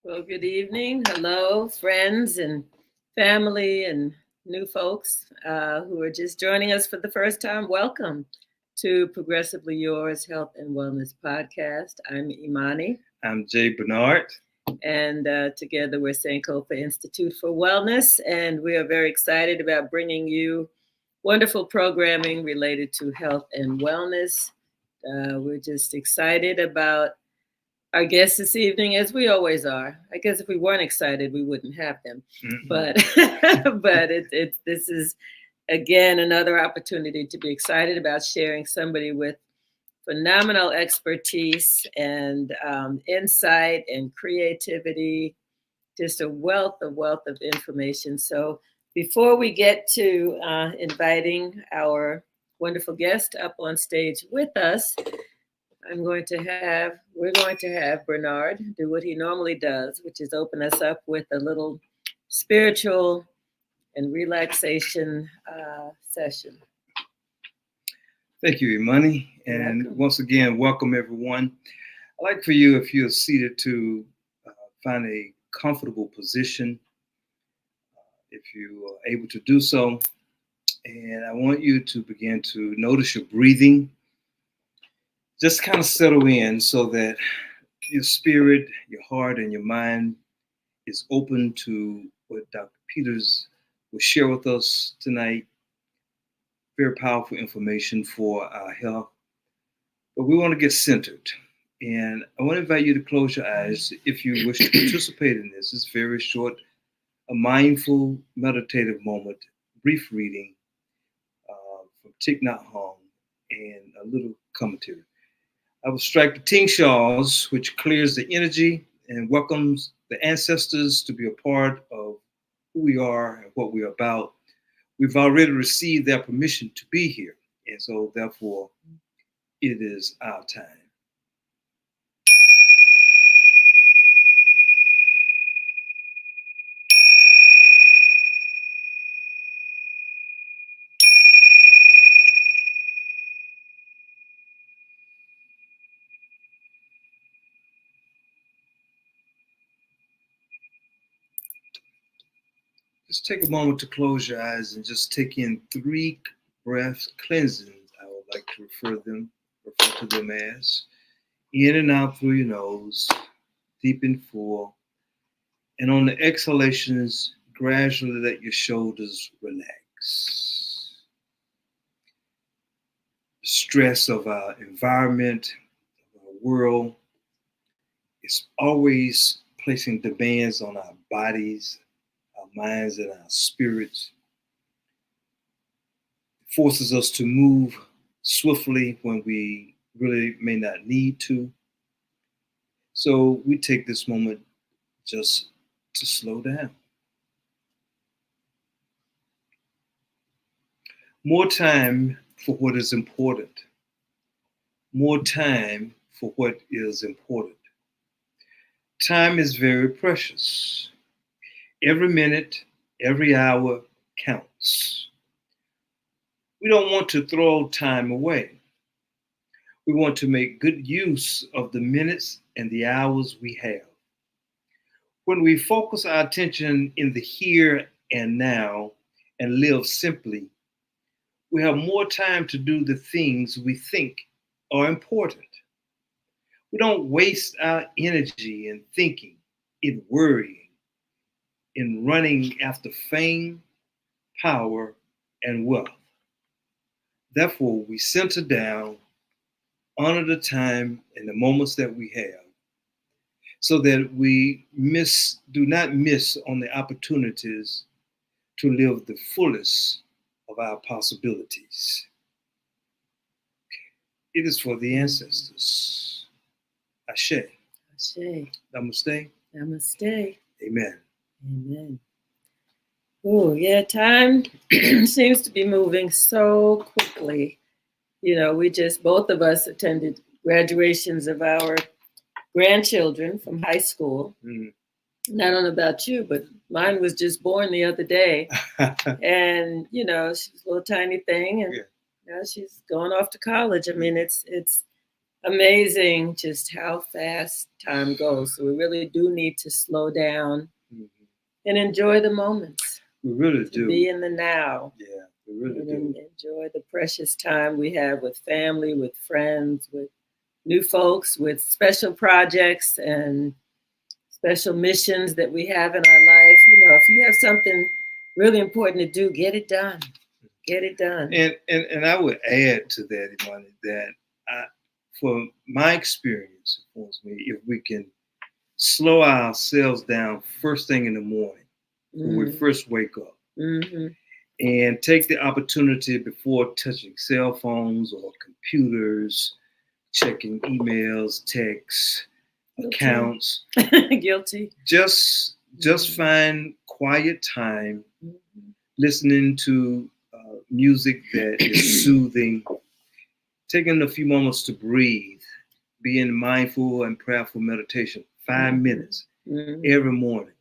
Well, good evening. Hello, friends and family and new folks who are just joining us for the first time. Welcome to Progressively Yours Health and Wellness Podcast. I'm Imani. I'm Jay Bernard. And together we're Sankofa Institute for Wellness. And we are very excited about bringing you wonderful programming related to health and wellness. We're just excited about our guests this evening, as we always are. I guess if we weren't excited, we wouldn't have them. Mm-hmm. But this is again another opportunity to be excited about sharing somebody with phenomenal expertise and insight and creativity, just a wealth of information. So before we get to inviting our wonderful guest up on stage with us, we're going to have Bernard do what he normally does, which is open us up with a little spiritual and relaxation session. Thank you, Imani. And once again, welcome everyone. I'd like for you, if you're seated, to find a comfortable position, if you are able to do so. And I want you to begin to notice your breathing. Just kind of settle in so that your spirit, your heart, and your mind is open to what Dr. Peters will share with us tonight. Very powerful information for our health. But we want to get centered. And I want to invite you to close your eyes if you wish to participate in this. It's very short, a mindful, meditative moment, brief reading from Thich Nhat Hanh, and a little commentary. I will strike the Ting Shawls, which clears the energy and welcomes the ancestors to be a part of who we are and what we are about. We've already received their permission to be here, and so therefore it is our time. Just take a moment to close your eyes and just take in 3 breaths, cleansing. I would like to refer to them as in and out through your nose, deep and full. And on the exhalations, gradually let your shoulders relax. The stress of our environment, of our world, is always placing demands on our bodies, our minds, and our spirits. It forces us to move swiftly when we really may not need to. So we take this moment just to slow down. More time for what is important. More time for what is important. Time is very precious. Every minute, every hour counts. We don't want to throw time away. We want to make good use of the minutes and the hours we have. When we focus our attention in the here and now and live simply, we have more time to do the things we think are important. We don't waste our energy in thinking, in worrying, in running after fame, power, and wealth. Therefore, we center down, honor the time and the moments that we have, so that we do not miss on the opportunities to live the fullest of our possibilities. It is for the ancestors. Ashe. Ashe. Namaste. Namaste. Amen. Amen. Oh, yeah, time seems to be moving so quickly. You know, both of us attended graduations of our grandchildren from high school. Mm-hmm. I don't know about you, but mine was just born the other day. And, you know, she's a little tiny thing, and now she's going off to college. I mean, it's amazing just how fast time goes. So we really do need to slow down and enjoy the moments. We really do. Be in the now. Yeah, we really and do. Enjoy the precious time we have with family, with friends, with new folks, with special projects and special missions that we have in our life. If you have something really important to do, get it done. Get it done. And I would add to that, Imani, that for my experience, if we can slow ourselves down first thing in the morning, when we first wake up, and take the opportunity before touching cell phones or computers, checking emails, texts, accounts. Guilty. Just find quiet time, listening to music that is soothing, taking a few moments to breathe, being mindful and prayerful meditation, 5 minutes every morning,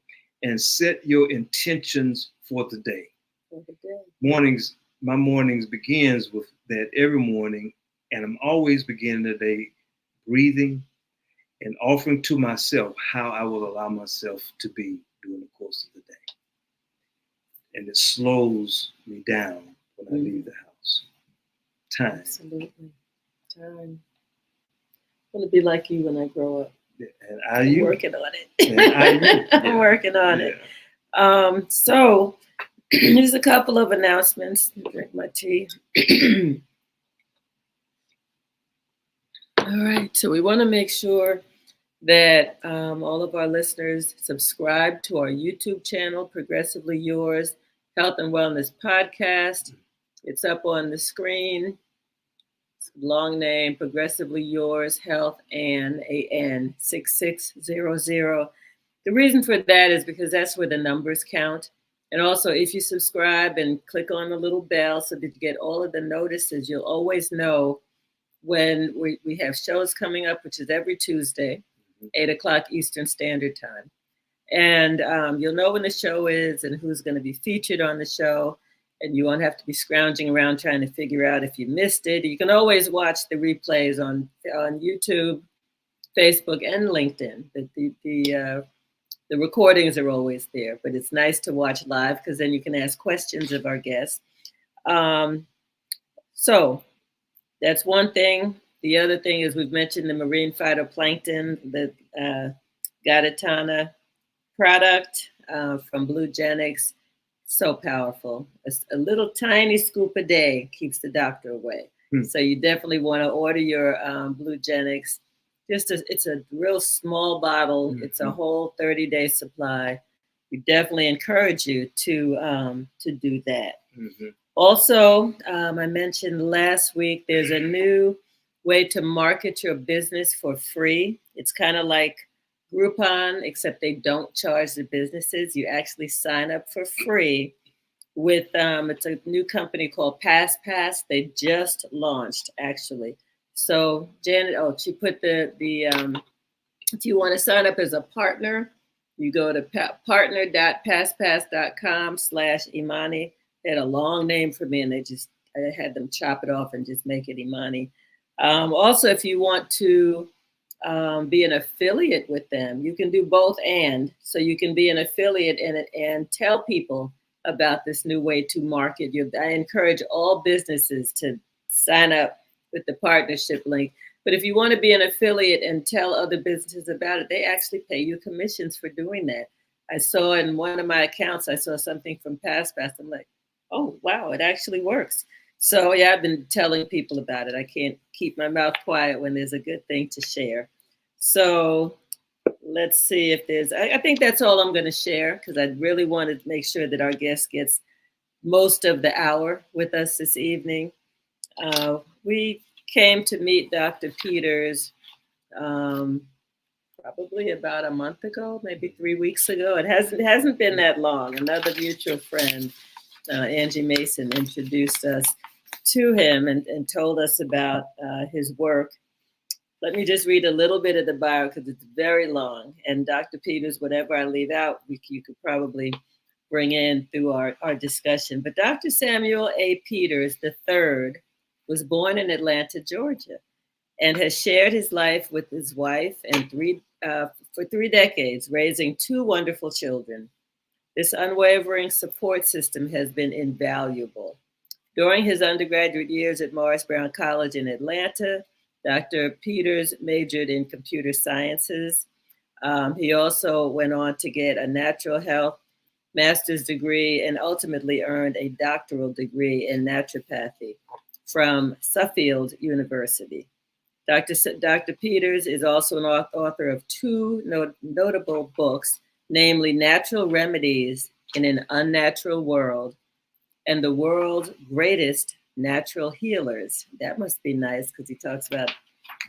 and set your intentions for the day. My mornings begins with that every morning, and I'm always beginning the day breathing and offering to myself how I will allow myself to be during the course of the day. And it slows me down when I leave the house. Time. Absolutely. Time. I want to be like you when I grow up. Yeah, and I'm working on it. Yeah. I'm working on it. So here's a couple of announcements. Drink my tea. All right. So we want to make sure that all of our listeners subscribe to our YouTube channel, Progressively Yours Health and Wellness Podcast. It's up on the screen. It's a long name, Progressively Yours Health and AN 6600. The reason for that is because that's where the numbers count. And also, if you subscribe and click on the little bell so that you get all of the notices, you'll always know when we have shows coming up, which is every Tuesday, 8 o'clock Eastern Standard Time. And you'll know when the show is and who's going to be featured on the show. And you won't have to be scrounging around trying to figure out if you missed it. You can always watch the replays on YouTube, Facebook, and LinkedIn. The recordings are always there, but it's nice to watch live because then you can ask questions of our guests. So that's one thing. The other thing is we've mentioned the marine phytoplankton, the Gadatana product from Bluegenics. So powerful. A little tiny scoop a day keeps the doctor away. So you definitely want to order your Bluegenics. It's a real small bottle. It's a whole 30-day supply. We definitely encourage you to do that. Also, I mentioned last week, there's a new way to market your business for free. It's kind of like Groupon, except they don't charge the businesses. You actually sign up for free with, it's a new company called PassPass. They just launched, actually. So Janet, she put the if you want to sign up as a partner, you go to partner.passpass.com/Imani. They had a long name for me, and I had them chop it off and just make it Imani. Also, if you want to be an affiliate with them, you can do both and. So you can be an affiliate in it and tell people about this new way to market. I encourage all businesses to sign up with the partnership link. But if you want to be an affiliate and tell other businesses about it, they actually pay you commissions for doing that. I saw in one of my accounts, I saw something from PassPass. I'm like, oh, wow, it actually works. So yeah, I've been telling people about it. I can't keep my mouth quiet when there's a good thing to share. So let's see if I think that's all I'm going to share because I really wanted to make sure that our guest gets most of the hour with us this evening. We came to meet Dr. Peters probably about a month ago, maybe 3 weeks ago. It hasn't been that long. Another mutual friend, Angie Mason, introduced us to him and told us about his work. Let me just read a little bit of the bio because it's very long. And Dr. Peters, whatever I leave out, you could probably bring in through our discussion. But Dr. Samuel A. Peters III was born in Atlanta, Georgia. and has shared his life with his wife and for 3 decades, raising 2 wonderful children. This unwavering support system has been invaluable. During his undergraduate years at Morris Brown College in Atlanta, Dr. Peters majored in computer sciences. He also went on to get a natural health master's degree and ultimately earned a doctoral degree in naturopathy from Suffield University. Dr. Peters is also an author of 2 notable books, namely Natural Remedies in an Unnatural World and The World's Greatest Natural Healers. That must be nice because he talks about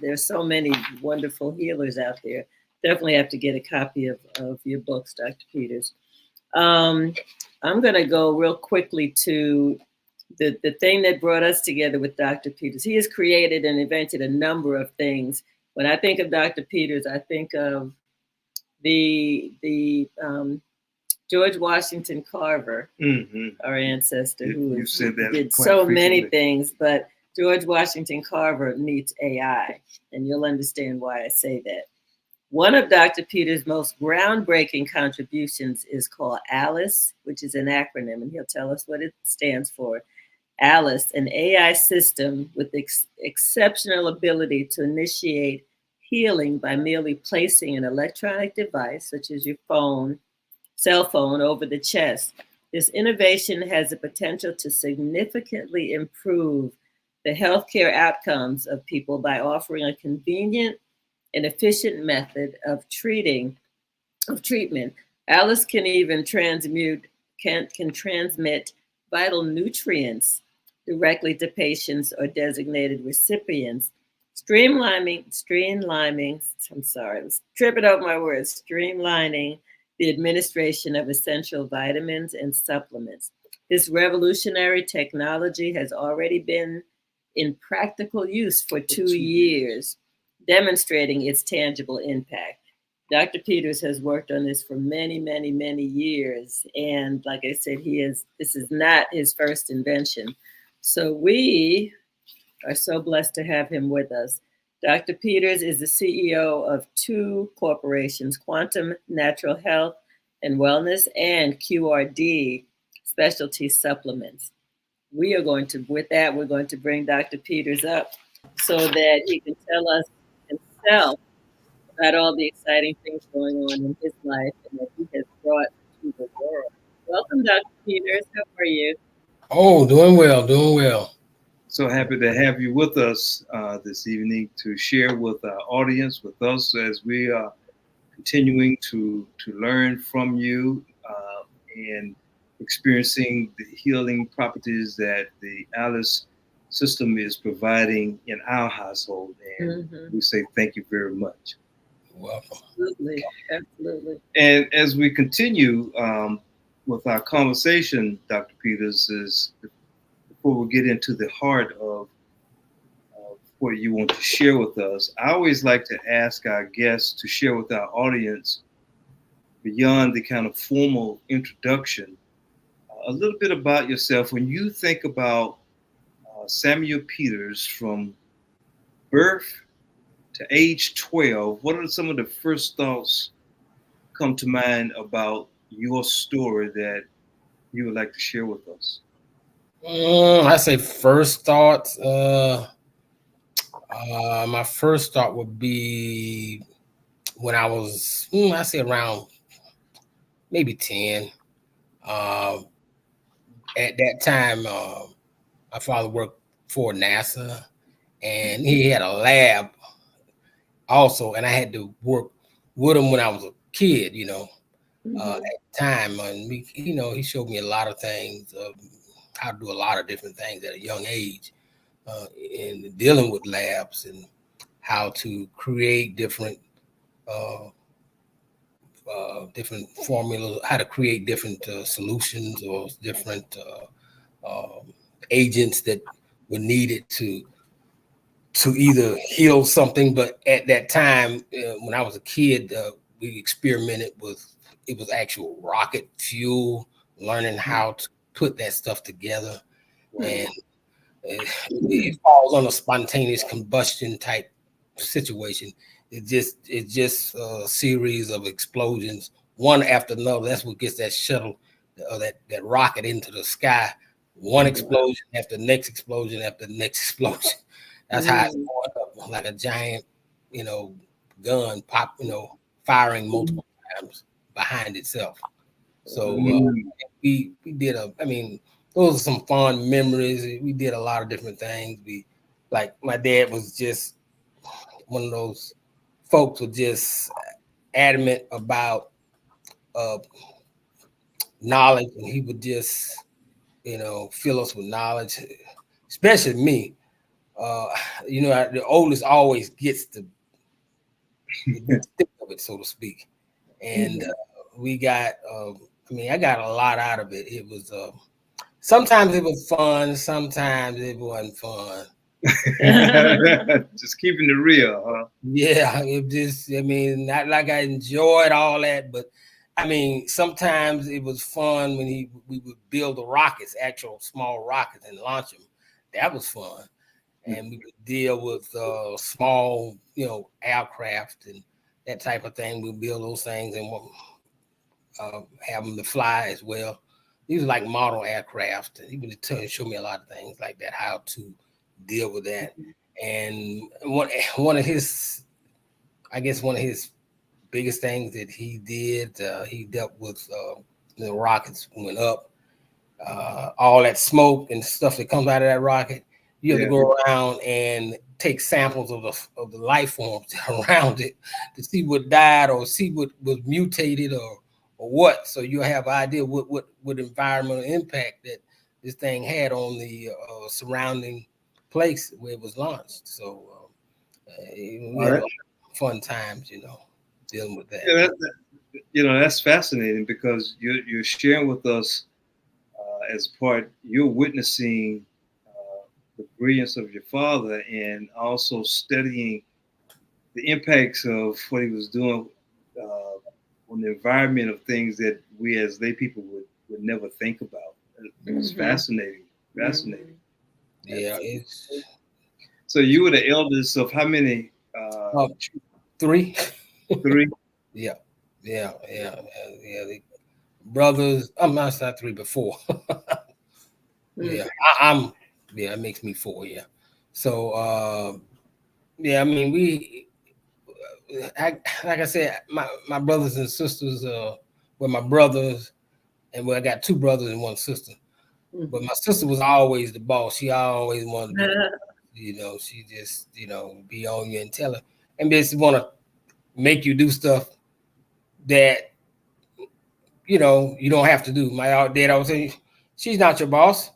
there's so many wonderful healers out there. Definitely have to get a copy of your books, Dr. Peters. I'm going to go real quickly to the thing that brought us together with Dr. Peters. He has created and invented a number of things. When I think of Dr. Peters, I think of the George Washington Carver, our ancestor, who did so many things, but George Washington Carver meets AI, and you'll understand why I say that. One of Dr. Peters' most groundbreaking contributions is called A.L.I.C.E, which is an acronym, and he'll tell us what it stands for. A.L.I.C.E, an AI system with exceptional ability to initiate healing by merely placing an electronic device, such as your cell phone, over the chest. This innovation has the potential to significantly improve the healthcare outcomes of people by offering a convenient and efficient method of treatment. A.L.I.C.E can even transmit vital nutrients directly to patients or designated recipients, streamlining, streamlining the administration of essential vitamins and supplements. This revolutionary technology has already been in practical use for 2 years, demonstrating its tangible impact. Dr. Peters has worked on this for many, many, many years. And like I said, this is not his first invention. So we are so blessed to have him with us. Dr. Peters is the CEO of 2 corporations, Quantum Natural Health and Wellness and QRD Specialty Supplements. We're going to bring Dr. Peters up so that he can tell us himself about all the exciting things going on in his life and that he has brought to the world. Welcome, Dr. Peters. How are you? Oh, doing well. So happy to have you with us this evening to share with our audience, with us, as we are continuing to learn from you and experiencing the healing properties that the A.L.I.C.E system is providing in our household. And we say thank you very much. Welcome. Absolutely. And as we continue with our conversation, Dr. Peters, is before we get into the heart of what you want to share with us, I always like to ask our guests to share with our audience, beyond the kind of formal introduction, a little bit about yourself. When you think about Samuel Peters from birth to age 12, what are some of the first thoughts come to mind about your story that you would like to share with us? I say first thoughts. My first thought would be when I was, I say around maybe 10. At that time, my father worked for NASA, and he had a lab also, and I had to work with him when I was a kid, at the time. And he showed me a lot of things, how to do a lot of different things at a young age, in dealing with labs and how to create different formulas, how to create different solutions or different agents that were needed to either heal something. But at that time, when I was a kid, we experimented with, it was actual rocket fuel, learning how to put that stuff together. And it falls on a spontaneous combustion type situation. It's just a series of explosions, one after another. That's what gets that shuttle or that rocket into the sky. One explosion after the next explosion after the next explosion. That's how it's going up, like a giant, gun pop, firing multiple times behind itself. So we did those are some fond memories. We did a lot of different things. Like my dad was just one of those folks who just adamant about knowledge, and he would just fill us with knowledge, especially me. The oldest always gets the stick of it, so to speak. And we got, I got a lot out of it. It was, sometimes it was fun, sometimes it wasn't fun. Just keeping it real, huh? Yeah, it just, not like I enjoyed all that, but sometimes it was fun when we would build the rockets, actual small rockets, and launch them. That was fun. And we would deal with small, aircraft and that type of thing. We build those things and have them to fly as well. These are like model aircraft. And he would show me a lot of things like that, how to deal with that. And one of his biggest things that he did, he dealt with the rockets went up, all that smoke and stuff that comes out of that rocket. You have to go around and take samples of the life forms around it to see what died or see what was mutated or what. So you have an idea what environmental impact that this thing had on the surrounding place where it was launched. So we had a lot of fun times, dealing with that. That's fascinating because you're sharing with us as part, you're witnessing the brilliance of your father and also studying the impacts of what he was doing on the environment of things that we as lay people would never think about. It was fascinating. Yeah. So you were the eldest of how many? 3. 3? Yeah. The brothers, I'm not 3, but 4. Yeah, it makes me 4. Yeah. So, like I said, my brothers and sisters were my brothers, and I got 2 brothers and 1 sister. But my sister was always the boss. She always wanted to be, she just, be on you and tell her, and basically want to make you do stuff that, you don't have to do. My dad always say, she's not your boss.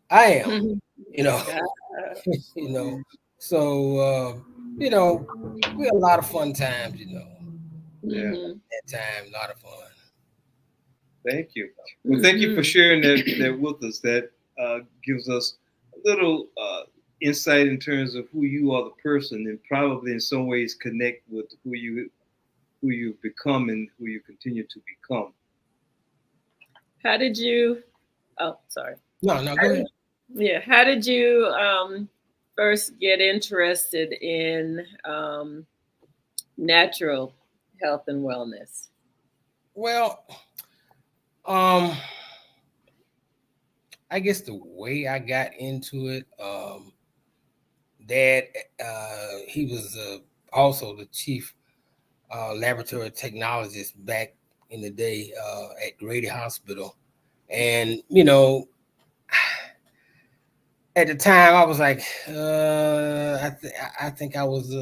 I am, So, we had a lot of fun times, That time, a lot of fun. Thank you. Well, thank you for sharing that with us. That gives us a little insight in terms of who you are, the person, and probably in some ways connect with who you've become and who you continue to become. How did you? Oh, sorry. No, go ahead. Yeah. How did you first get interested in natural health and wellness? Well, I guess the way I got into it, Dad, he was also the chief laboratory technologist back in the day at Grady Hospital. And, at the time I was like, I think I was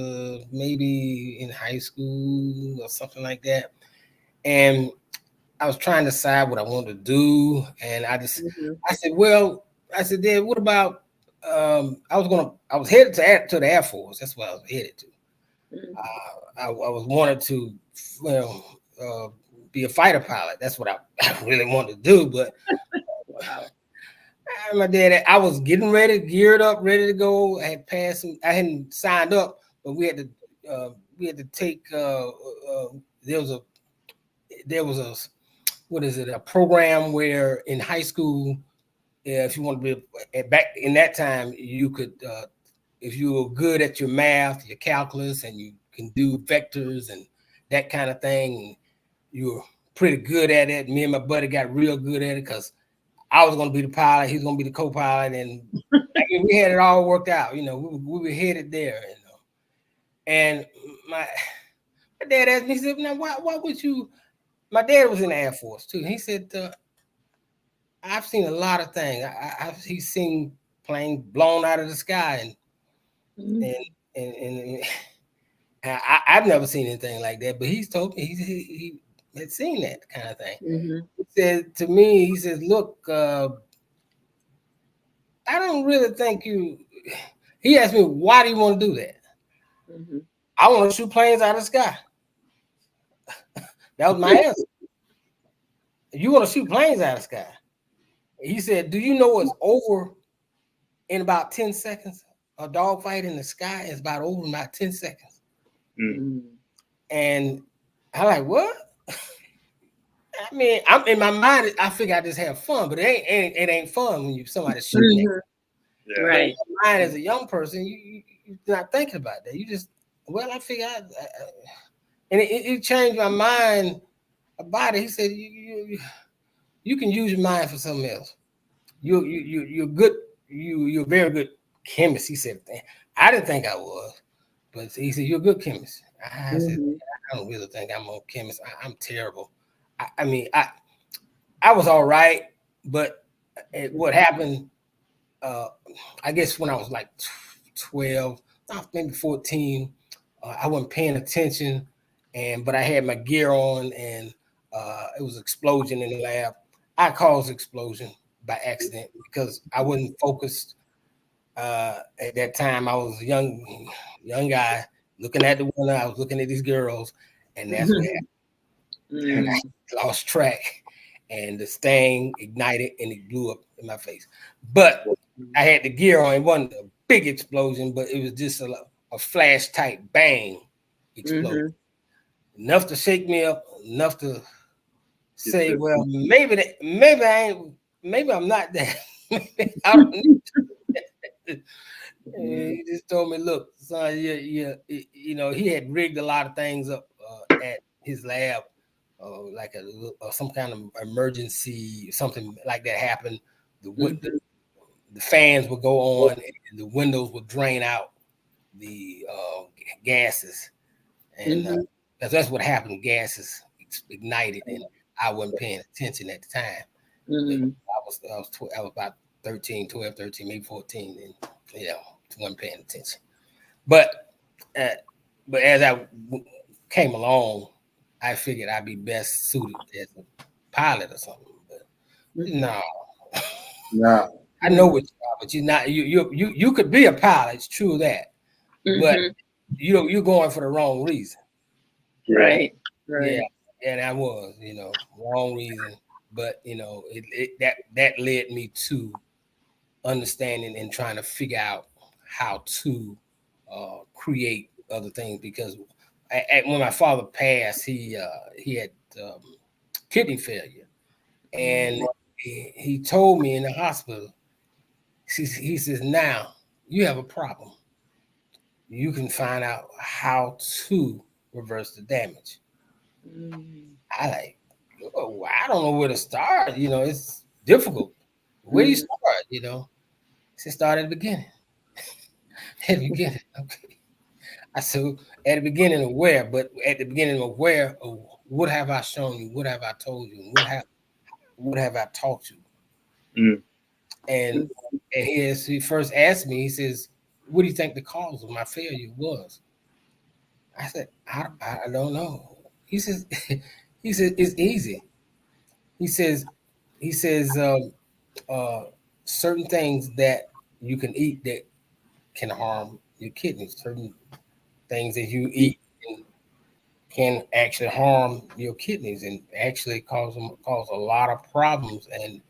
maybe in high school or something like that. And I was trying to decide what I wanted to do. And I said, Dad, what about, I was headed to the Air Force. That's what I was headed to. I was wanted to, be a fighter pilot. That's what I really wanted to do. But my dad, I was getting ready, geared up, ready to go. I had passed. I hadn't signed up, but we had to take. There was a program where in high school, if you want to be back in that time, you could if you're good at your math, your calculus, and you can do vectors and that kind of thing, you're pretty good at it. Me and my buddy got real good at it because I was going to be the pilot, he was going to be the co-pilot, and we had it all worked out. You know, we were headed there. You know, and my dad asked me, he said, "Now, why would you?" My dad was in the Air Force too. He said, "I've seen a lot of things. He's seen planes blown out of the sky, and I've never seen anything like that. But he's told me he had seen that kind of thing." He said to me, he says, "Look, I don't really think you." He asked me, "Why do you want to do that?" I want to shoot planes out of the sky. That was my answer. You want to shoot planes out of the sky? He said, "Do you know it's over in about 10 seconds? A dogfight in the sky is about over in about 10 seconds." And I'm like, "What?" I mean, I'm in my mind, I figure I just have fun, but it ain't fun when somebody's shooting at you. Right. In my mind, as a young person, you're not thinking about that. You just, well, I figure and it changed my mind about it. He said, you can use your mind for something else. You're good. You're a very good chemist. He said, I didn't think I was, but he said, you're a good chemist. I said, I don't really think I'm a chemist. I'm terrible. I mean, I was all right, but what happened, I guess when I was like 12, maybe 14, I wasn't paying attention, but I had my gear on, and it was an explosion in the lab. I caused the explosion by accident because I wasn't focused. At that time, I was a young guy looking at the window. I was looking at these girls, and that's what happened. And I lost track, and the thing ignited and it blew up in my face. But I had the gear on. It wasn't a big explosion, but it was just a flash type bang explosion. Enough to shake me up, enough to say, well, maybe I'm not that. I don't need to. He just told me, look, son, you know, he had rigged a lot of things up at his lab, like some kind of emergency, something like that happened. The fans would go on, and the windows would drain out the gases, and that's what happened. Gases ignited, and I wasn't paying attention at the time. I was about 12, 13, maybe 14, and you know, wasn't paying attention. But as I came along, I figured I'd be best suited as a pilot or something. But no. I know what you are, but you're not. You could be a pilot. It's true that, but you're going for the wrong reason. Right. Yeah, and I was, you know, wrong reason. But you know, that led me to understanding and trying to figure out how to create other things. Because when my father passed, he had kidney failure, and he told me in the hospital. He says, now you have a problem. You can find out how to reverse the damage. I like, oh, I don't know where to start. You know, it's difficult. Where do you start? You know, he said, start at the beginning. At the beginning, okay. I said, at the beginning of where? But at the beginning of where? What have I shown you? What have I told you? What have I taught you? And he first asked me, he says, what do you think the cause of my failure was? I said, I don't know. He says, it's easy. He says, certain things that you can eat that can harm your kidneys. Certain things that you eat can actually harm your kidneys and actually cause a lot of problems. And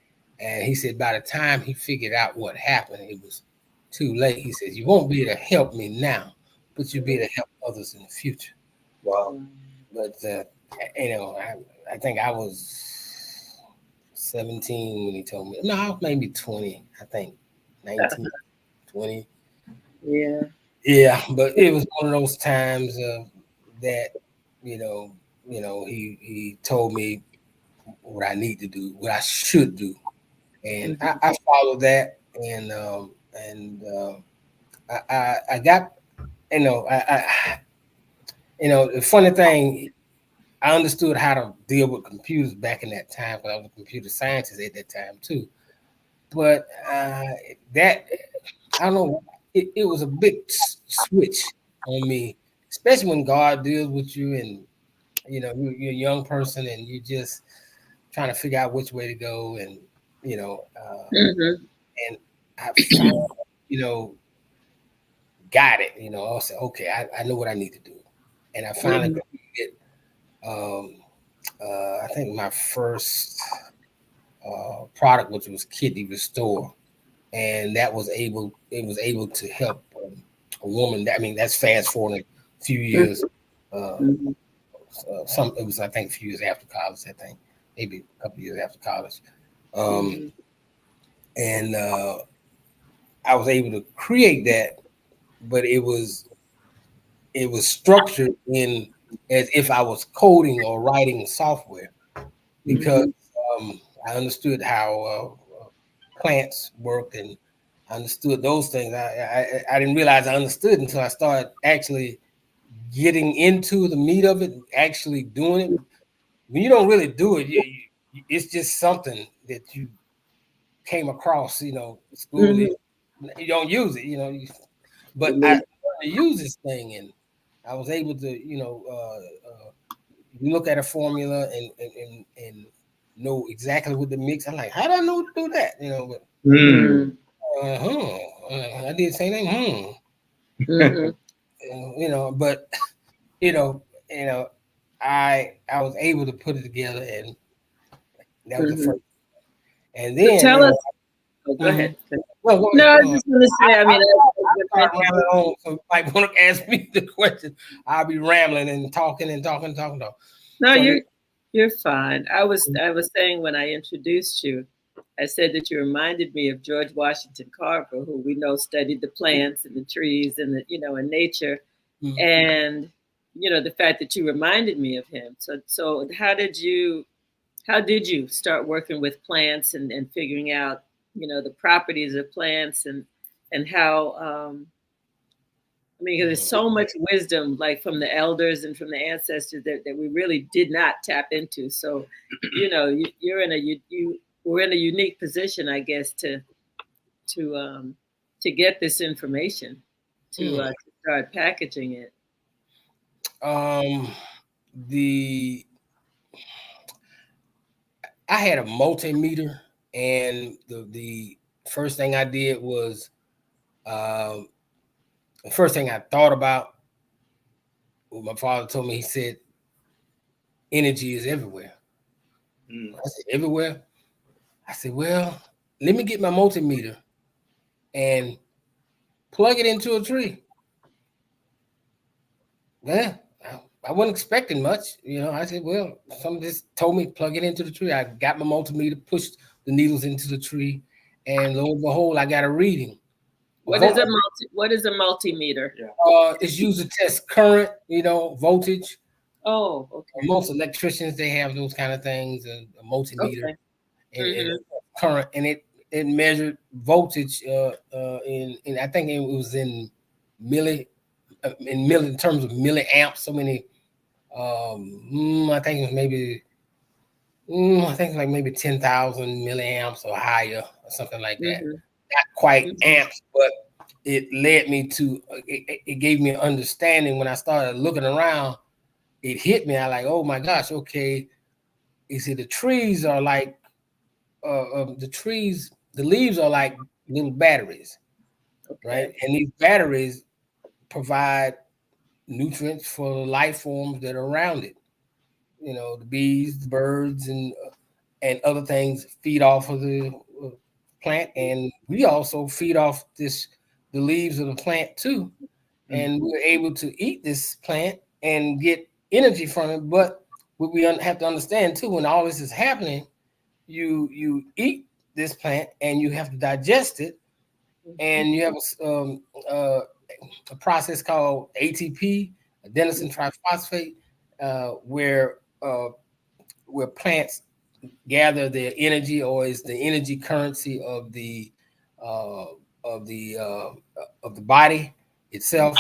he said, by the time he figured out what happened, it was too late. He says, you won't be able to help me now, but you'll be able to help others in the future. Wow. But, you know, I think I was 17 when he told me. No, I was maybe 20, I think. 19, 20. Yeah. Yeah, but it was one of those times that he told me what I need to do, what I should do, and I followed that, and I got the funny thing, I understood how to deal with computers back in that time because I was a computer scientist at that time too. But that I don't know, it was a big switch on me, especially when God deals with you and you're a young person and you just trying to figure out which way to go, and and I finally got it. I said, okay, I know what I need to do, and I finally completed. I think my first product, which was Kidney Restore, and it was able to help a woman. That's fast forwarding a few years. It was, I think, a few years after college. I think maybe a couple years after college, and I was able to create that, but it was structured in as if I was coding or writing software, because I understood how plants worked, and I understood those things. I didn't realize I understood until I started actually getting into the meat of it, actually doing it. When you don't really do it, it's just something that you came across, school. You don't use it, but I learned to use this thing, and I was able to, look at a formula and know exactly what to mix. I'm like, how do I know to do that? But I did the same thing. But I was able to put it together, and that was the first. And then, so tell us. Oh, go ahead. Well, no, I was just going to say. I start rambling on. So, like, want to ask me the question, I'll be rambling and talking. No, so you're fine. I was saying when I introduced you, I said that you reminded me of George Washington Carver, who we know studied the plants and the trees and and nature, and the fact that you reminded me of him. So how did you start working with plants and figuring out the properties of plants and how because there's so much wisdom, like from the elders and from the ancestors, that we really did not tap into. So, you're we're in a unique position, I guess, to get this information, to start packaging it. I had a multimeter, and the first thing I did was the first thing I thought about, what my father told me. He said, energy is everywhere. I said, everywhere? I said, well, let me get my multimeter and plug it into a tree. Yeah, I wasn't expecting much. I said, well, somebody just told me plug it into the tree. I got my multimeter, pushed the needles into the tree, and lo and behold, I got a reading. What is a multimeter? It's used to test current, voltage. Oh, okay. Most electricians, they have those kind of things, a multimeter, okay. and current, and it measured voltage in I think it was in in terms of milliamps. So many, I think it was maybe, like maybe 10,000 milliamps or higher, or something like that. Not quite amps, but it led me to, it gave me an understanding. When I started looking around, it hit me. I like, oh my gosh, okay. You see, the trees are like, the leaves are like little batteries, right? And these batteries provide nutrients for the life forms that are around it. The bees, the birds, and other things feed off of the plant, and we also feed off the leaves of the plant too. And we're able to eat this plant and get energy from it. But what we have to understand too, when all this is happening, you eat this plant and you have to digest it, and you have a process called ATP, adenosine triphosphate, where plants gather their energy, or is the energy currency of the body itself,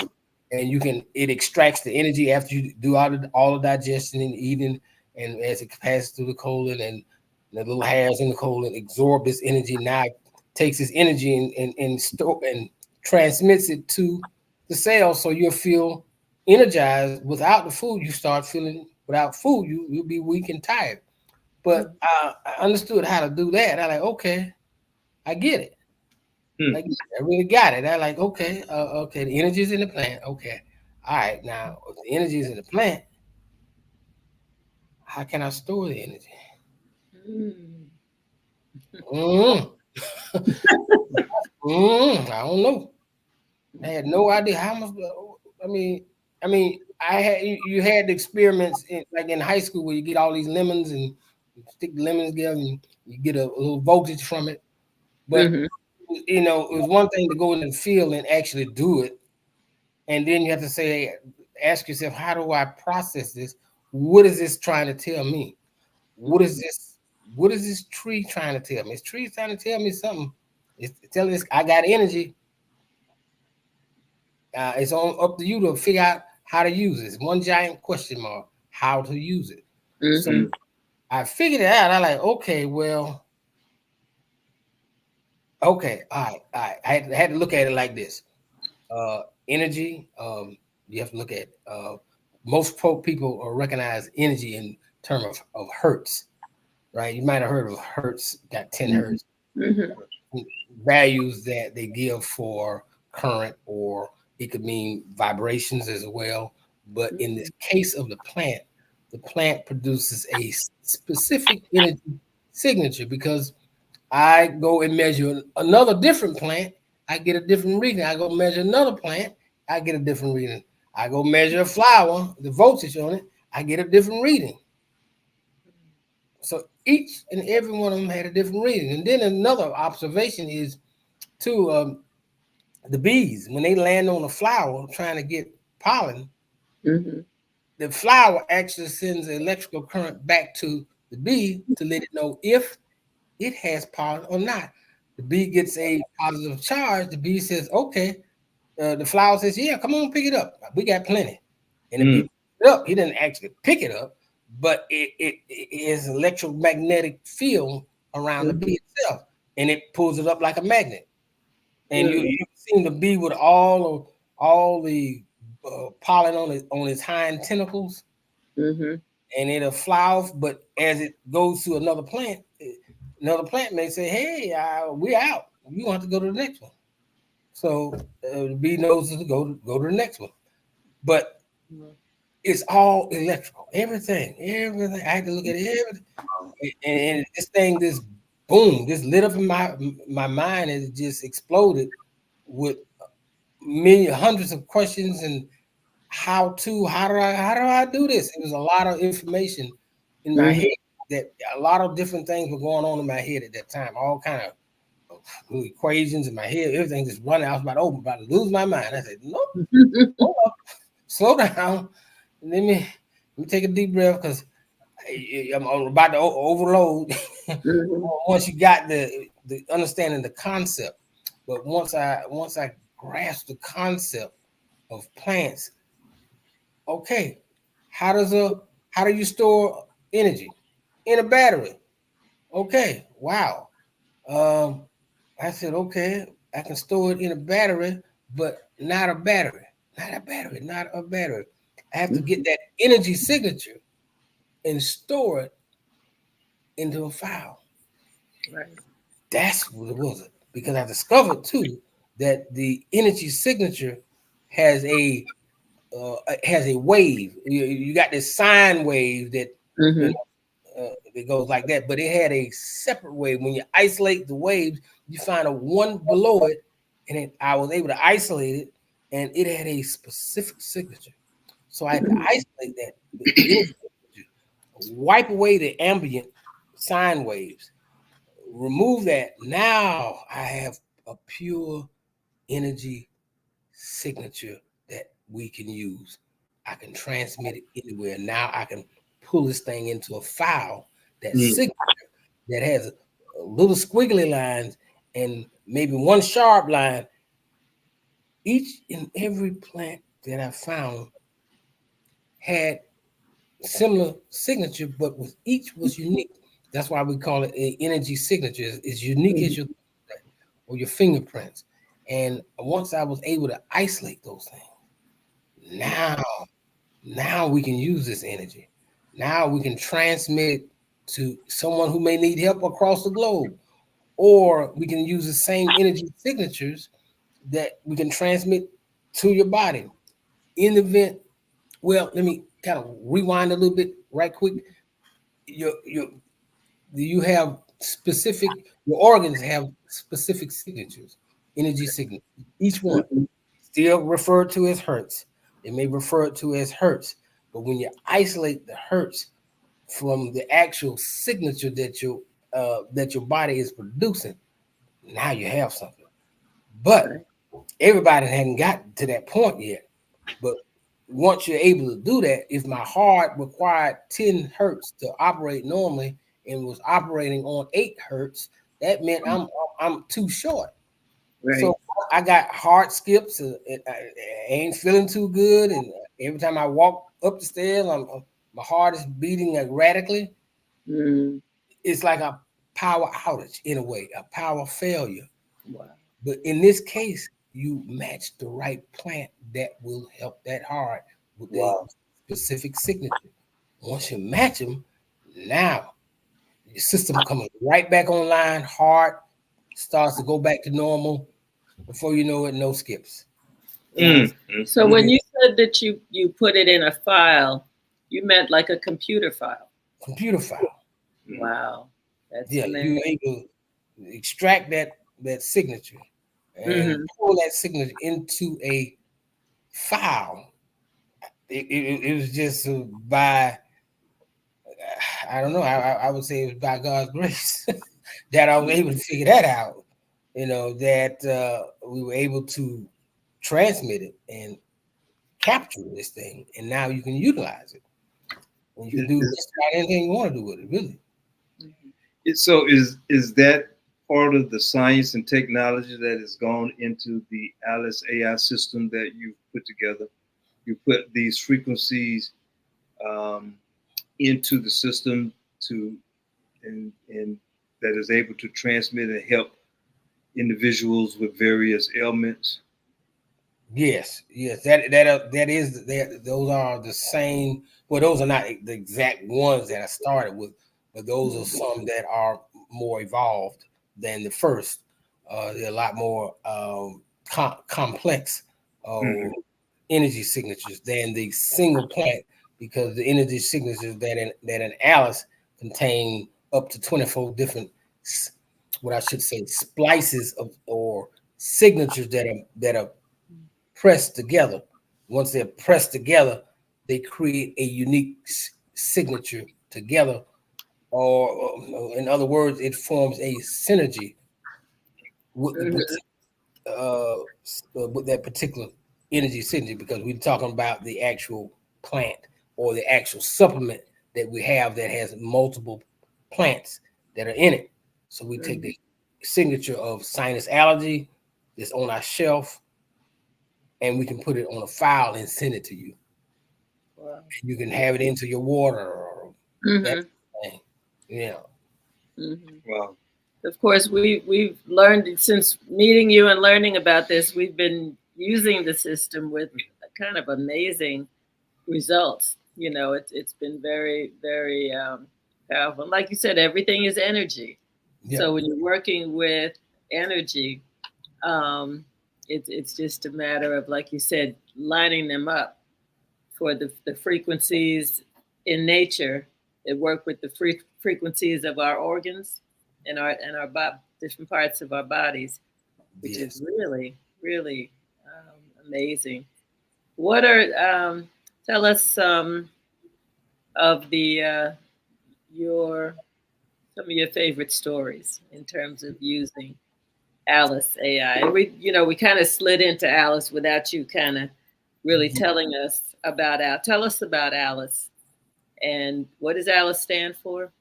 and it extracts the energy after you do all the digestion and eating, and as it passes through the colon, and the little hairs in the colon absorb this energy. Now it takes this energy and store and transmits it to the cells, so you'll feel energized. Without the food, you start feeling, without food, you'll be weak and tired. But I understood how to do that. I like, okay, I get it. Like, I really got it. I like, okay, okay, the energy is in the plant. Okay. All right. Now, if the energy is in the plant, how can I store the energy? I don't know. I had no idea how much. I mean, you had the experiments like in high school where you get all these lemons and you stick the lemons together and you get a little voltage from it. But it was one thing to go in the field and actually do it, and then you have to ask yourself, how do I process this? What is this trying to tell me? What is this tree trying to tell me? This tree is trying to tell me something. It's telling us I got energy. It's up to you to figure out how to use it. It's one giant question mark, how to use it. So I figured it out. I like, okay, well, okay, all right. I had to look at it like this. Energy, you have to look at, most people recognize energy in terms of hertz, right? You might have heard of hertz, got 10 hertz. Values that they give for current, or it could mean vibrations as well. But in this case of the plant produces a specific energy signature, because I go and measure another different plant, I get a different reading. I go measure another plant, I get a different reading. I go measure a flower, the voltage on it, I get a different reading. So each and every one of them had a different reading. And then another observation is too, the bees, when they land on a flower trying to get pollen, the flower actually sends an electrical current back to the bee to let it know if it has pollen or not. The bee gets a positive charge. The bee says, okay. The flower says, yeah, come on, pick it up. We got plenty. And the bee picks it up. He didn't actually pick it up, but it is an electromagnetic field around the bee itself, and it pulls it up like a magnet. And you've seen the bee with all the pollen on its hind tentacles, and it'll fly off. But as it goes to another plant may say, hey, we're out. You want to go to the next one. So the bee knows to go to the next one. But it's all electrical. Everything. I had to look at everything. And this thing, this boom, this lit up in my mind, and it just exploded with hundreds of questions and how do I do this? It was a lot of information in my head, that a lot of different things were going on in my head at that time, all kind of equations in my head, everything just running. I was about to lose my mind. I said, no, hold up, slow down. Let me take a deep breath, because I'm about to overload. Once you got the understanding the concept, but once I grasped the concept of plants, okay, how do you store energy? In a battery. Okay, wow. I said, okay, I can store it in a battery, but not a battery. Not a battery. I have to get that energy signature and store it into a file. Right. That's what it was. Because I discovered too that the energy signature has a wave. You got this sine wave that it goes like that, but it had a separate wave. When you isolate the waves, you find a one below it, and I was able to isolate it, and it had a specific signature. So I had to isolate that, wipe away the ambient sine waves, remove that. Now I have a pure energy signature that we can use. I can transmit it anywhere. Now I can pull this thing into a file, that signature that has a little squiggly lines and maybe one sharp line. Each and every plant that I found had similar signature, but with each was unique. That's why we call it an energy signature. It's unique as your or your fingerprints. And once I was able to isolate those things, now we can use this energy. Now we can transmit it to someone who may need help across the globe, or we can use the same energy signatures that we can transmit to your body in the event. Well, let me kind of rewind a little bit right quick. You have specific, your organs have specific signatures, energy signatures. Each one still referred to as hertz. They may refer it to as hertz, but when you isolate the hertz from the actual signature that your body is producing, now you have something. But everybody hadn't gotten to that point yet. But once you're able to do that, if my heart required 10 hertz to operate normally and was operating on 8 hertz, that meant I'm too short. Right. So I got heart skips. I ain't feeling too good, and every time I walk up the stairs, my heart is beating erratically. It's like a power outage in a way, a power failure. Wow. But in this case, you match the right plant that will help that heart with a specific signature. Once you match them, now your system comes right back online. Heart starts to go back to normal. Before you know it, no skips. So when you said that you put it in a file, you meant like a computer file. Computer file. Wow. That's amazing. You're able to extract that signature and pull that signature into a file. It was just by, I don't know, I would say it was by God's grace that I was able to figure that out. That we were able to transmit it and capture this thing, and now you can utilize it. And you can do just about anything you want to do with it, really. So is that part of the science and technology that has gone into the A.L.I.C.E AI system that you put together? You put these frequencies into the system and that is able to transmit and help individuals with various ailments. Yes. That is those are the same. Well, those are not the exact ones that I started with, but those are some that are more evolved than the first. They're a lot more complex energy signatures than the single plant, because the energy signatures that an A.L.I.C.E contain up to 24 different, what I should say, splices of or signatures that are pressed together. Once they're pressed together, they create a unique signature together, or in other words, it forms a synergy with that particular energy signature, because we're talking about the actual plant or the actual supplement that we have that has multiple plants that are in it. So we take the signature of sinus allergy that's on our shelf, and we can put it on a file and send it to you. Wow. And you can have it into your water or that thing. Yeah. Wow. Of course, we've learned since meeting you and learning about this, we've been using the system with kind of amazing results. It's been very, very powerful. Like you said, everything is energy. Yeah. So when you're working with energy, it's just a matter of, like you said, lining them up for the frequencies in nature that work with the frequencies of our organs and our different parts of our bodies, which is really, really amazing. What are tell us some of your favorite stories in terms of using A.L.I.C.E AI. And we kind of slid into A.L.I.C.E without you kind of really telling us about tell us about A.L.I.C.E and what does A.L.I.C.E stand for?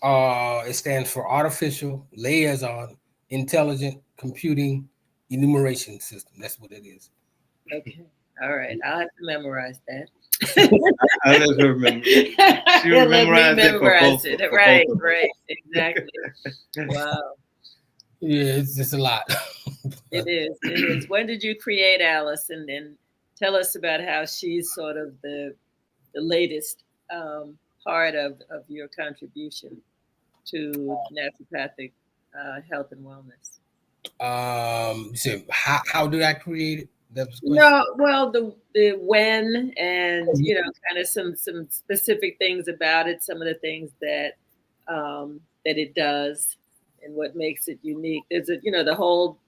It stands for Artificial Liaison Intelligent Computing Enumeration System. That's what it is. Okay. All right. I'll have to memorize that. I let her remember. She will memorize it. Right. Exactly. Wow. Yeah, it's just a lot. It is. When did you create A.L.I.C.E? And tell us about how she's sort of the latest part of your contribution to naturopathic health and wellness. So how did I create it? That was No, well, the when and kind of some specific things about it, some of the things that that it does, and what makes it unique. There's the whole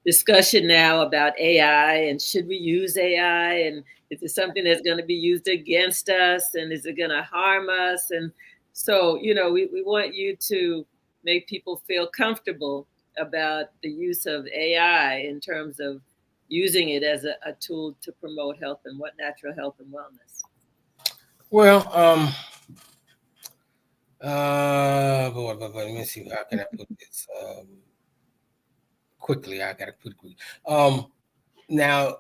discussion now about AI and should we use AI, and is it something that's going to be used against us, and is it going to harm us? And so we want you to make people feel comfortable about the use of AI in terms of using it as a tool to promote health and natural health and wellness. Well, but let me see, how can I put this quickly? I gotta put it quickly. Now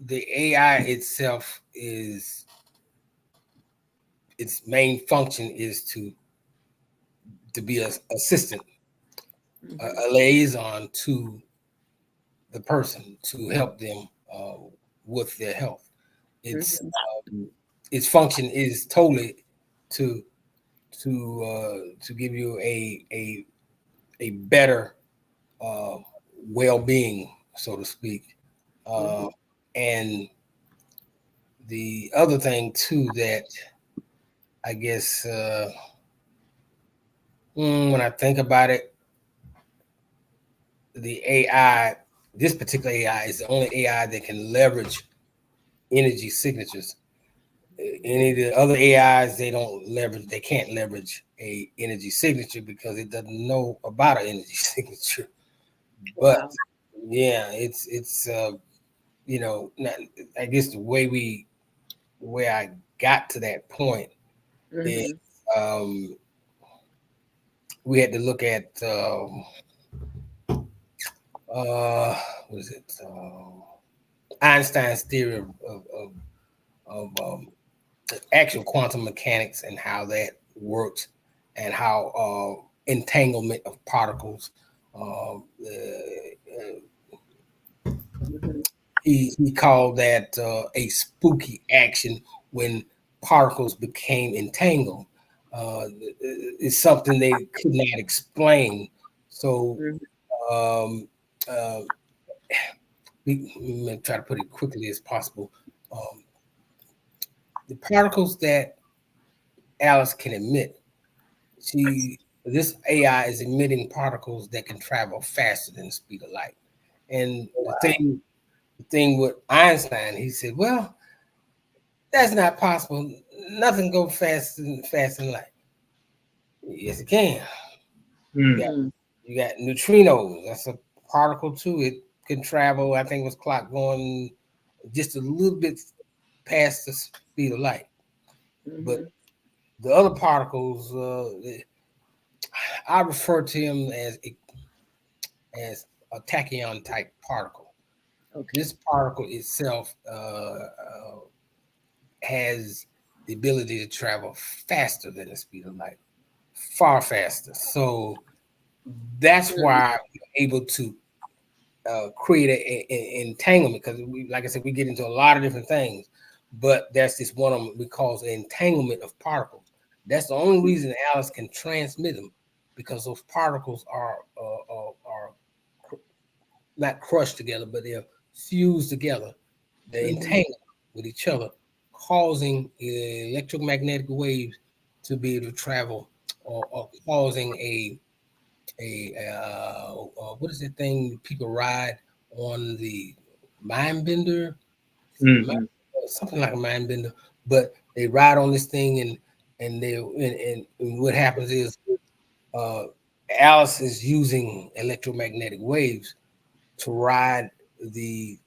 the AI itself is, its main function is to be an assistant, a liaison to the person to help them with their health. Its its function is totally to give you a better well-being, so to speak. And the other thing too that I guess when I think about it, the AI, this particular AI is the only AI that can leverage energy signatures. Any of the other AIs, they can't leverage a energy signature because it doesn't know about an energy signature. But yeah, it's I guess the way I got to that point is we had to look at what is it? Einstein's theory of actual quantum mechanics and how that works, and how entanglement of particles. He called that a spooky action when particles became entangled. It's something they could not explain. So we try to put it quickly as possible. The particles that A.L.I.C.E can emit, this AI is emitting particles that can travel faster than the speed of light. And the thing with Einstein, he said, well, that's not possible. Nothing goes faster than light. Yes, it can. You got neutrinos. That's a particle too. It can travel, I think it was clock going just a little bit past the speed of light. But the other particles, I refer to them as a tachyon type particle. This particle itself has the ability to travel faster than the speed of light, far faster. So that's why we're able to create an entanglement, because like I said, we get into a lot of different things, but that's just one of them we call an entanglement of particles. That's the only reason A.L.I.C.E can transmit them, because those particles are not crushed together, but they're fused together. They entangle with each other, causing electromagnetic waves to be able to travel, or causing a what is that thing people ride on, the mind bender? Something like a mind bender, but they ride on this thing, and what happens is Alice is using electromagnetic waves to ride the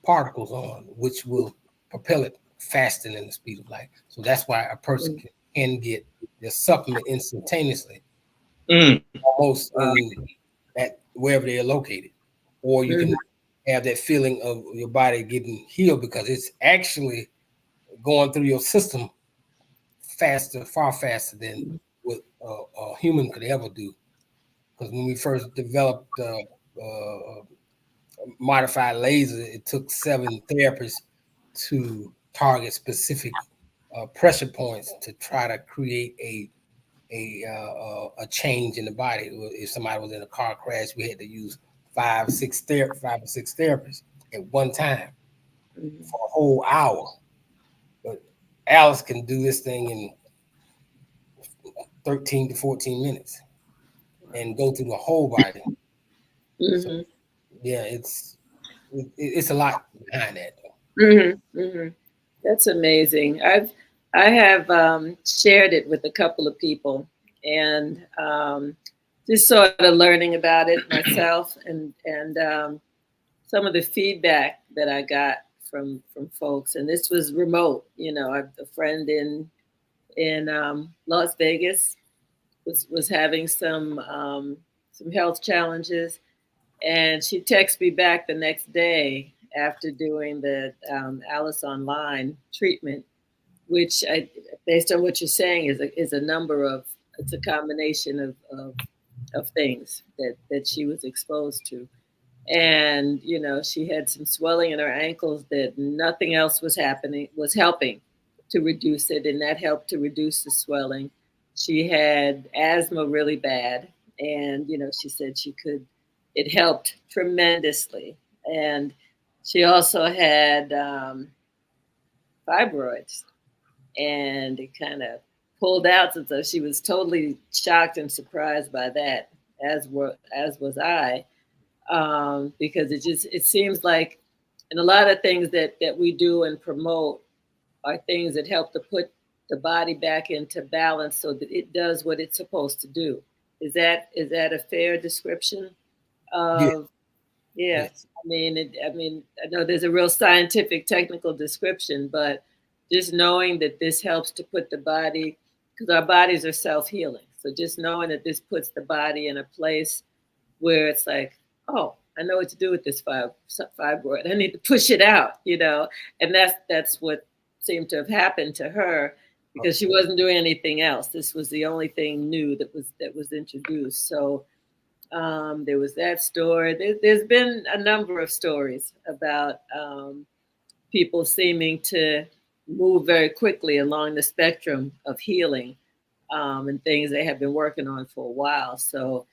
particles on, which will propel it faster than the speed of light. So that's why a person can get the supplement instantaneously, almost in that wherever they are located, or you can have that feeling of your body getting healed because it's actually going through your system faster, far faster than what a human could ever do. Because when we first developed modified laser, it took 7 therapists to target specific pressure points to try to create a change in the body. If somebody was in a car crash, we had to use 5 or 6 therapists at one time for a whole hour. But Alice can do this thing in 13 to 14 minutes and go through the whole body. So, yeah, it's a lot behind that. That's amazing. I have shared it with a couple of people, and just sort of learning about it myself, and some of the feedback that I got from folks. And this was remote. You know, I have a friend in Las Vegas was having some health challenges, and she texted me back the next day after doing the Alice Online treatment, which based on what you're saying, is a number of, it's a combination of things that she was exposed to. And, you know, she had some swelling in her ankles that nothing else was helping to reduce it. And that helped to reduce the swelling. She had asthma really bad. And, you know, she said it helped tremendously. And she also had fibroids, and it kind of pulled out. So she was totally shocked and surprised by that, as was I. Because it seems like, and a lot of things that we do and promote are things that help to put the body back into balance so that it does what it's supposed to do. Is that a fair description of? Yeah. Yes. I mean, I know there's a real scientific, technical description, but just knowing that this helps to put the body, because our bodies are self-healing. So just knowing that this puts the body in a place where it's like, oh, I know what to do with this fibroid. I need to push it out, you know. And that's what seemed to have happened to her, because she wasn't doing anything else. This was the only thing new that was introduced. So there was that story. There's been a number of stories about people seeming to move very quickly along the spectrum of healing, and things they have been working on for a while. So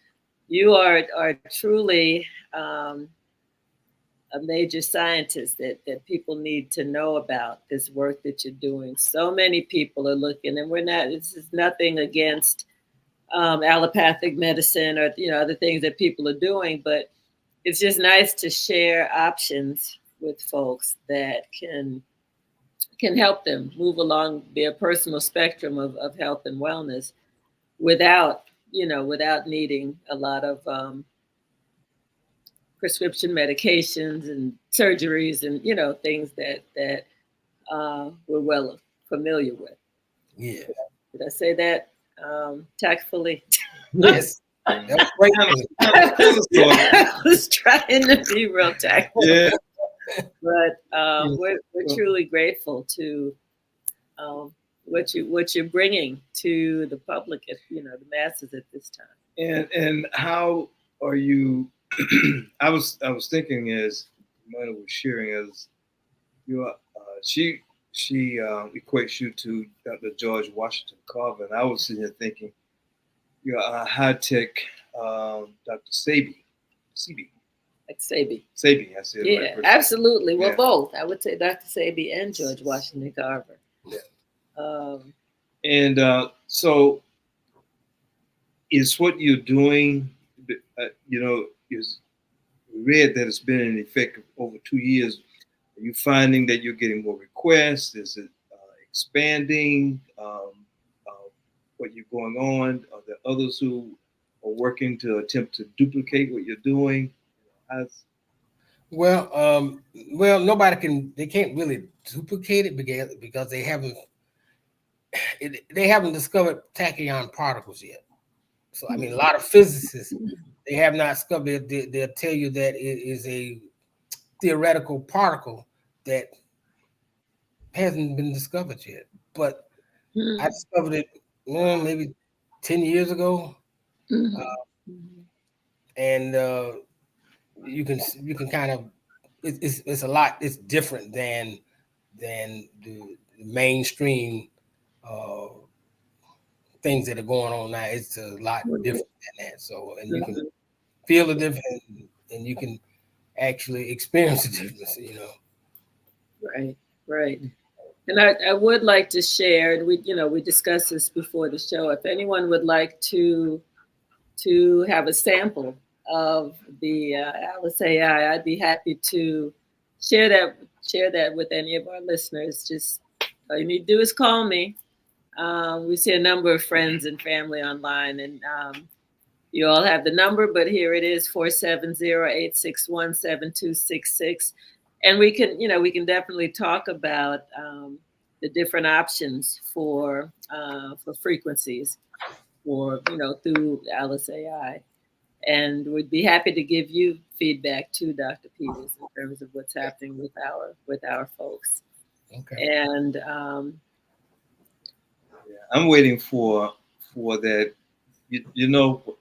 you are truly a major scientist that people need to know about this work that you're doing. So many people are looking, and this is nothing against allopathic medicine or, you know, other things that people are doing, but it's just nice to share options with folks that can help them move along their personal spectrum of health and wellness without needing a lot of prescription medications and surgeries and, you know, things that we're well familiar with. Yeah. Did I say that tactfully? Yes. That's great. I was trying to be real tactful. Yeah. But we're truly grateful to what you're bringing to the public, the masses at this time. And how are you? I was thinking as Mona was sharing, as she equates you to Dr. George Washington Carver, and I was sitting here thinking you're a high tech Dr. Sebi. Like Sebi. Sebi, I said. Yeah, right, absolutely. Well, yeah. Both. I would say Dr. Sebi and George Washington Carver. Yeah. And so is what you're doing, is read that it's been in effect over 2 years. Are you finding that you're getting more requests? Is it expanding what you're going on? Are there others who working to attempt to duplicate what you're doing? Well, they can't really duplicate it because they haven't discovered tachyon particles yet. So, I mean, a lot of physicists, they have not discovered it. They'll tell you that it is a theoretical particle that hasn't been discovered yet. But I discovered it maybe 10 years ago. And you can kind of, it's a lot, it's different than the mainstream things that are going on now. It's a lot different than that. So, and you can feel the difference, and you can actually experience the difference, Right. And I would like to share, and we discussed this before the show. If anyone would like to have a sample of the A.L.I.C.E, I'd be happy to share that with any of our listeners. Just all you need to do is call me. We see a number of friends and family online, and you all have the number, but here it is, 470-861-7266. And we can definitely talk about the different options for frequencies through A.L.I.C.E. And we'd be happy to give you feedback too, Dr. Peters, in terms of what's happening with our folks. Okay. And I'm waiting for that.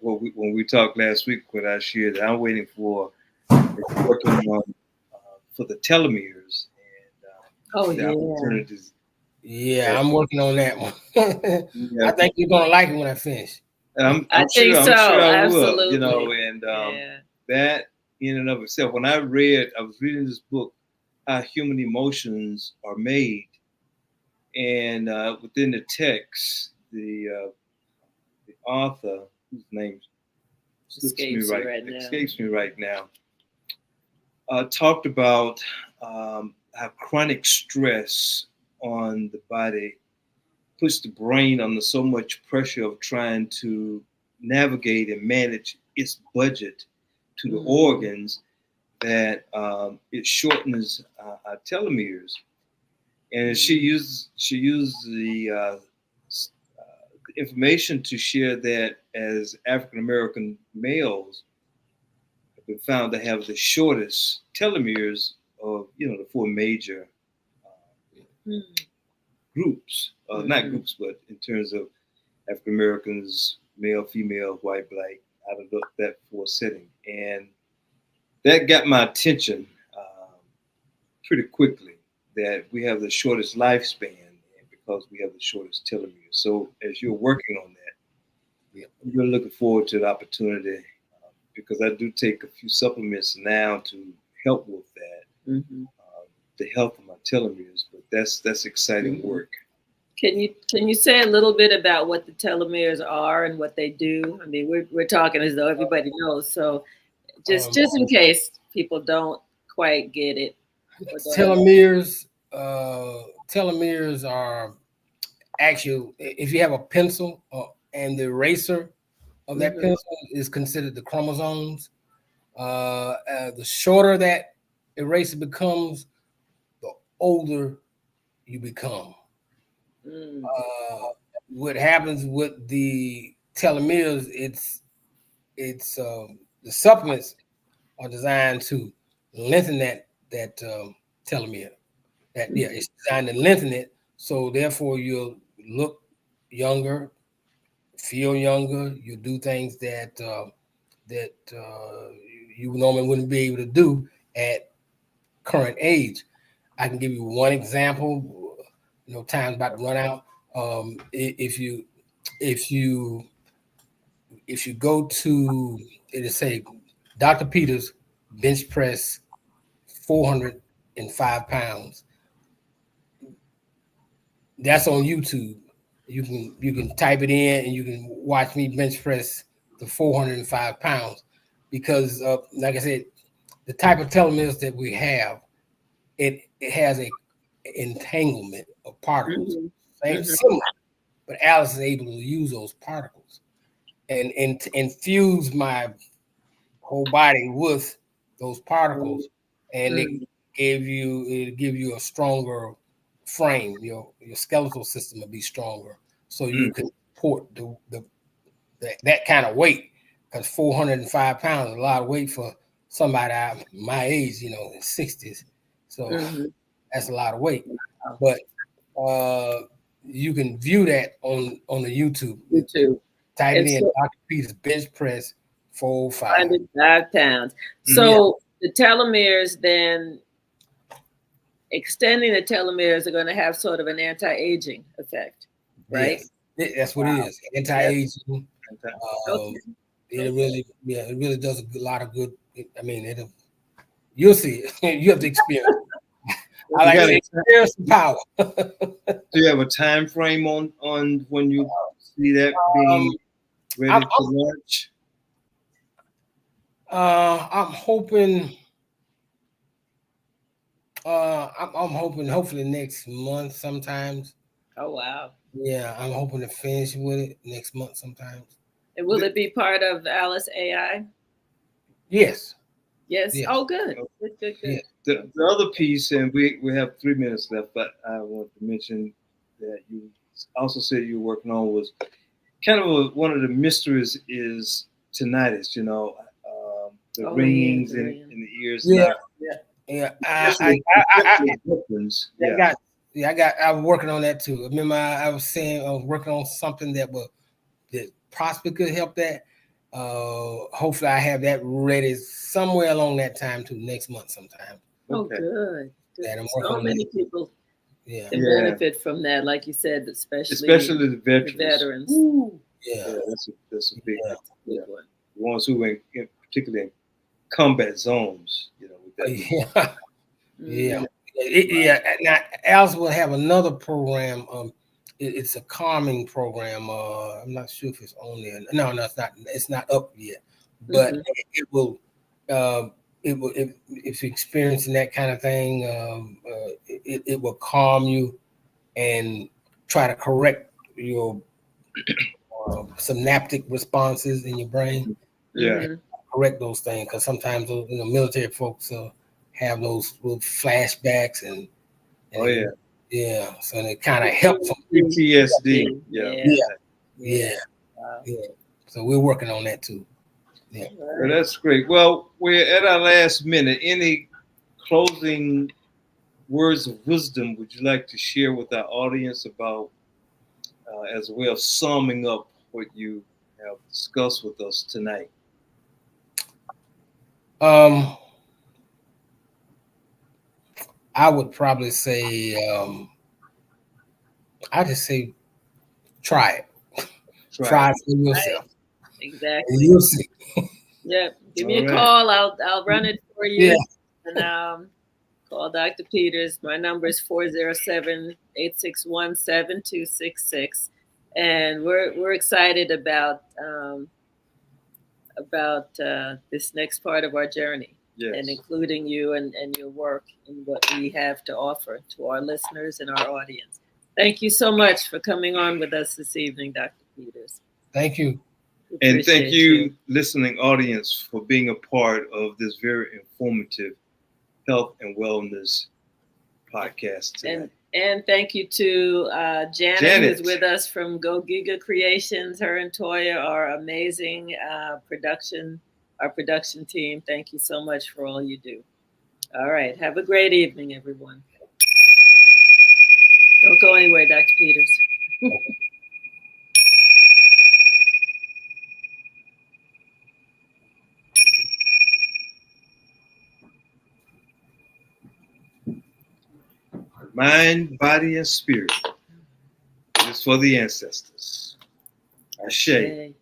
When we talked last week, when I shared that, I'm waiting for working on for the telomeres and the opportunities. Yeah, I'm working on that one. I think you're gonna like it when I finish. I'm sure I will. And that in and of itself, when I was reading this book, How Human Emotions Are Made, and within the text, the author, whose name escapes me right now, talked about how chronic stress on the body puts the brain under so much pressure of trying to navigate and manage its budget to the organs that it shortens our telomeres. And she used the information to share that as African American males have been found to have the shortest telomeres of the four major groups, not groups, but in terms of African Americans, male, female, white, black, out of that four setting. And that got my attention pretty quickly, that we have the shortest lifespan and because we have the shortest telomeres. So as you're working on that, I'm really looking forward to the opportunity because I do take a few supplements now to help with that, the health of my telomeres. But that's exciting work. Can you say a little bit about what the telomeres are and what they do? I mean, we're talking as though everybody knows. So just in case people don't quite get it. Telomeres are actually, if you have a pencil and the eraser of that pencil is considered the chromosomes. The shorter that eraser becomes, the older you become. What happens with the telomeres, it's the supplements are designed to lengthen that telomere. It's designed to lengthen it, so therefore you'll look younger, feel younger. You do things that you normally wouldn't be able to do at current age. I can give you one example. Time's about to run out. If you go to, it'll say Dr. Peters bench press 405 pounds. That's on YouTube. You can type it in and you can watch me bench press the 405 pounds because like I said, the type of telomeres that we have, it has a entanglement of particles. Similar, but Alice is able to use those particles. and infuse my whole body with those particles, and it'll give you a stronger frame. Your skeletal system will be stronger, so you can support that kind of weight. Because 405 pounds is a lot of weight for somebody my age, in 60s. So that's a lot of weight. But you can view that on the YouTube. Type it in, Dr. Peters bench press 405. 105 pounds. So the telomeres, then extending the telomeres are going to have sort of an anti-aging effect, right? Yes. That's what it is. Anti-aging. It really does a lot of good. I mean, you'll see it. You have to experience. I like to experience the power. Do you have a time frame on when you see that being ready to launch? I'm hoping. I'm hoping hopefully next month sometimes. Oh wow. Yeah, I'm hoping to finish with it next month sometimes. And will it be part of Alice AI? Yes. Yes. Oh, good. Good. Yeah. The other piece, and we have 3 minutes left, but I want to mention that you also said you were working on was kind of one of the mysteries is tinnitus. The ringings in the ears. I was working on that too. Remember, I was saying I was working on something that possibly could help that. Hopefully, I have that ready somewhere along that time too, next month sometime. Oh, good. I'm so many people can benefit from that, like you said, especially the veterans. That's a big one. The ones who are particularly in combat zones. Now, Alice will have another program. It's a calming program. I'm not sure if it's on there. No, it's not. It's not up yet. But it will. If you're experiencing that kind of thing, it will calm you and try to correct your synaptic responses in your brain. Correct those things, because sometimes those military folks have those little flashbacks and so it kind of helps them. PTSD. So we're working on that too. Well, that's great. Well, we're at our last minute. Any closing words of wisdom would you like to share with our audience about as a way of summing up what you have discussed with us tonight? I would probably say, I just say, try it. Try it for yourself. Exactly. You'll see. Yeah. Give me a call. I'll run it for you. Yeah. And call Dr. Peters. My number is 407-861-7266. And we're excited about this next part of our journey. Yes. And including you and your work and what we have to offer to our listeners and our audience. Thank you so much for coming on with us this evening, Dr. Peters. Thank you. And thank you, listening audience, for being a part of this very informative health and wellness podcast today. And thank you to Janet, who's with us from Go Giga Creations. Her and Toya are amazing our production team. Thank you so much for all you do. All right. Have a great evening, everyone. Don't go anywhere, Dr. Peters. Mind, body, and spirit. It is for the ancestors. Ashe.